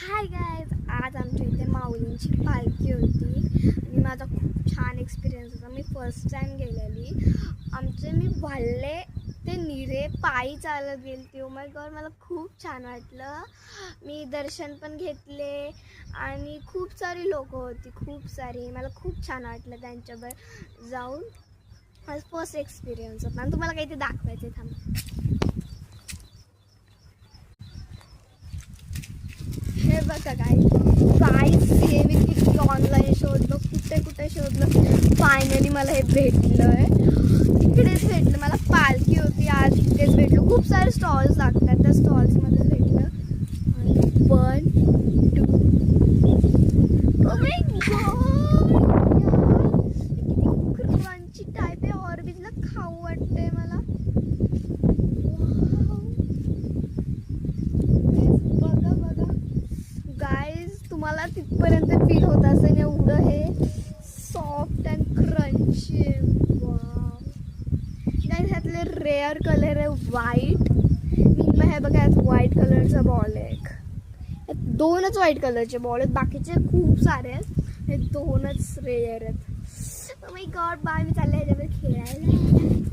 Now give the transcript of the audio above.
Hi guys, आज आमच्या इथे माऊलींची पालखी होती आणि माझा खूप छान एक्सपिरियन्स होता. मी फर्स्ट टाईम गेलेली. मी वाल्ले ते निरे पायी चालत गेली. ओ माय गॉड, मला खूप छान वाटलं. मी दर्शन पण घेतले आणि खूप सारी लोकं होती, खूप सारी. मला खूप छान वाटलं त्यांच्याबरोबर जाऊन. माझा फर्स्ट एक्सपिरियन्स होता आणि तुम्हाला काही ते दाखवायचं थांबा. हे बघा गाईस, हे मी किती ऑनलाईन शोधलं, कुठे शोधलं. फायनली मला हे भेटलं आहे. इकडेच भेटलं. मला पालखी होती आज, इकडेच भेटलं. खूप सारे स्टॉल्स लागतात, त्या स्टॉल्समध्ये भेटलं. आणि 1 2 ओ माय गॉड, किती क्रंची टाईप आहे. ऑर्बिटला खाऊ वाटतंय मला. तुम्हाला तिथपर्यंत फील होत असेल एवढं हे soft and crunchy. Wow guys, ह्यातले रेअर कलर आहे व्हाईट. मी हे बघा, यात व्हाईट कलरचा बॉल आहे. यात 2च व्हाईट कलरचे बॉल आहेत, बाकीचे खूप सारे आहेत. हे 2च रेअर आहेत. Oh my God, bye. मी चालले ह्याच्यावर खेळायला.